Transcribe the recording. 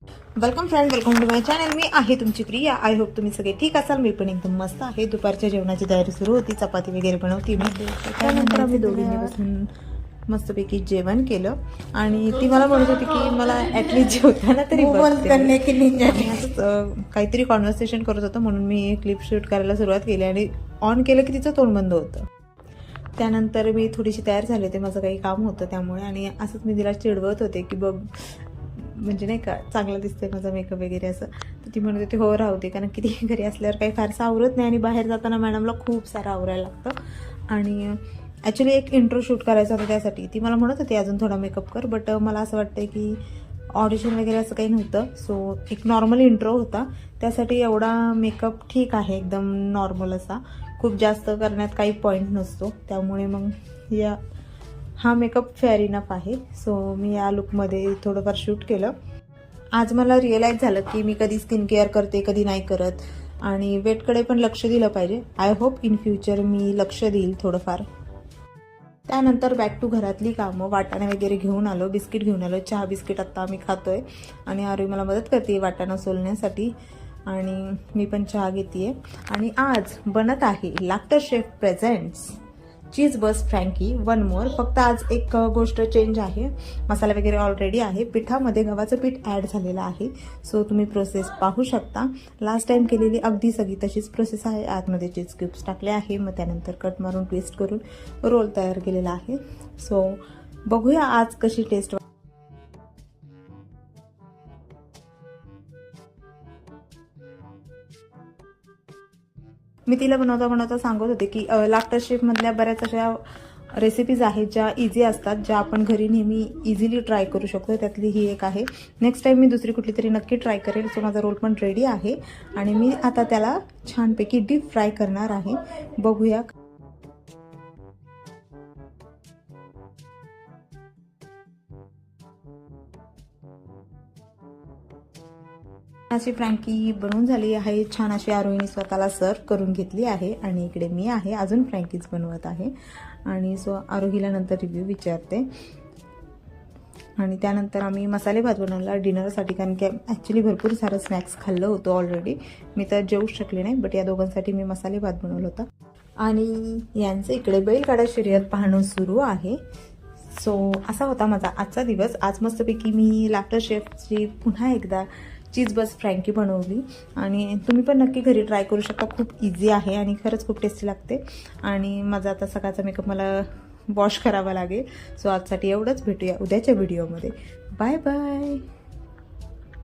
Welcome friend, welcome to my channel. मी आहे तुमची प्रिया. आय होप तुम्ही सगळे ठीक असाल. मी पण एकदम मस्त आहे. दुपारच्या जेवणाची तयारी सुरू होती. चपाती वगैरे बनवती मी. त्यानंतर आम्ही दोघींनी बसून मस्तपैकी जेवण केलं आणि ती मला म्हणत होती की मला ॲटलीस्ट जेवताना तरी करणे की काहीतरी कॉन्व्हर्सेशन करत होतं, म्हणून मी क्लिप शूट करायला सुरुवात केली आणि ऑन केलं की तिचं तोंड बंद होतं. त्यानंतर मी थोडीशी तयार झाले होते, माझं काही काम होतं त्यामुळे, आणि असंच मी तिला चिडवत होते की बघ, म्हणजे नाही का, चांगलं दिसतंय माझा मेकअप वगैरे असं. तर ती म्हणत होती हो राहू दे, कारण किती घरी असल्यावर काही फारसं आवरत नाही आणि बाहेर जाताना मॅडमला खूप सारं आवरायला लागतं. आणि ॲक्च्युली एक इंट्रो शूट करायचा होता, त्यासाठी ती मला म्हणत होती अजून थोडा मेकअप कर, बट मला असं वाटतं की ऑडिशन वगैरे असं काही नव्हतं. सो एक नॉर्मल इंट्रो होता, त्यासाठी एवढा मेकअप ठीक आहे, एकदम नॉर्मल असा. खूप जास्त करण्यात काही पॉईंट नसतो, त्यामुळे मग हा मेकअप फेअर इनफ आहे. सो मी या लुकमध्ये थोडंफार शूट केलं. आज मला रिअलाईज झालं की मी कधी स्किन केअर करते, कधी नाही करत, आणि वेटकडे पण लक्ष दिलं पाहिजे. आय होप इन फ्युचर मी लक्ष देईल थोडंफार. त्यानंतर बॅक टू घरातली कामं. वाटाणे वगैरे घेऊन आलो, बिस्किट घेऊन आलो, चहा बिस्किट आत्ता आम्ही खातोय आणि आरोही मला मदत करते वाटाणा सोलण्यासाठी, आणि मी पण चहा घेते. आणि आज बनत आहे लाफ्टर शेफ प्रेझेंट्स चीज बस फ्रँकी वन मोर. फक्त आज एक गोष्ट चेंज आहे, मसाला वगैरे ऑलरेडी आहे, पिठामध्ये गव्हाचं पीठ ॲड झालेलं आहे. सो तुम्ही प्रोसेस पाहू शकता. लास्ट टाइम केलेली अगदी सगळी तशीच प्रोसेस आहे. आतमध्ये चीज क्यूब्स टाकले आहे, मग त्यानंतर कट मारून ट्विस्ट करून रोल तयार केलेला आहे. सो बघूया आज कशी टेस्ट. मी तिला बनवता सांगत होते की लाफ्टर शेफमधल्या बऱ्याच अशा रेसिपीज आहेत ज्या इझी असतात, ज्या आपण घरी नेहमी इझिली ट्राय करू शकतो. त्यातली ही एक आहे. नेक्स्ट टाइम मी दुसरी कुठली तरी नक्की ट्राय करेल. सो माझा रोल पण रेडी आहे आणि मी आता त्याला छानपैकी डीप फ्राय करणार आहे. बघूया. अशी फ्रँकी बनवून झाली आहे. छान अशी आरोहीने स्वतःला सर्व करून घेतली आहे आणि इकडे मी आहे, अजून फ्रँकीज बनवत आहे. आणि सो आरोहीला नंतर रिव्ह्यू विचारते. आणि त्यानंतर आम्ही मसाले भात बनवला डिनरसाठी, कारण की ॲक्च्युली भरपूर सारं स्नॅक्स खाल्लं होतं ऑलरेडी. मी तर जेवूच शकले नाही, बट या दोघांसाठी मी मसाले भात बनवला होता. आणि यांचं इकडे बैलगाडा शर्यत पाहणं सुरू आहे. सो असा होता माझा आजचा दिवस. आज मस्तपैकी मी लाफ्टर शेफची पुन्हा एकदा चीज बस फ्रँकी बनवली आणि तुम्ही पण नक्की घरी ट्राय करू शकता. खूप इझी आहे आणि खरंच खूप टेस्टी लागते. आणि माझा आता सकाळचा मेकअप मला वॉश करावा लागेल. सो आजसाठी एवढंच. भेटूया उद्याच्या व्हिडिओमध्ये. Bye bye.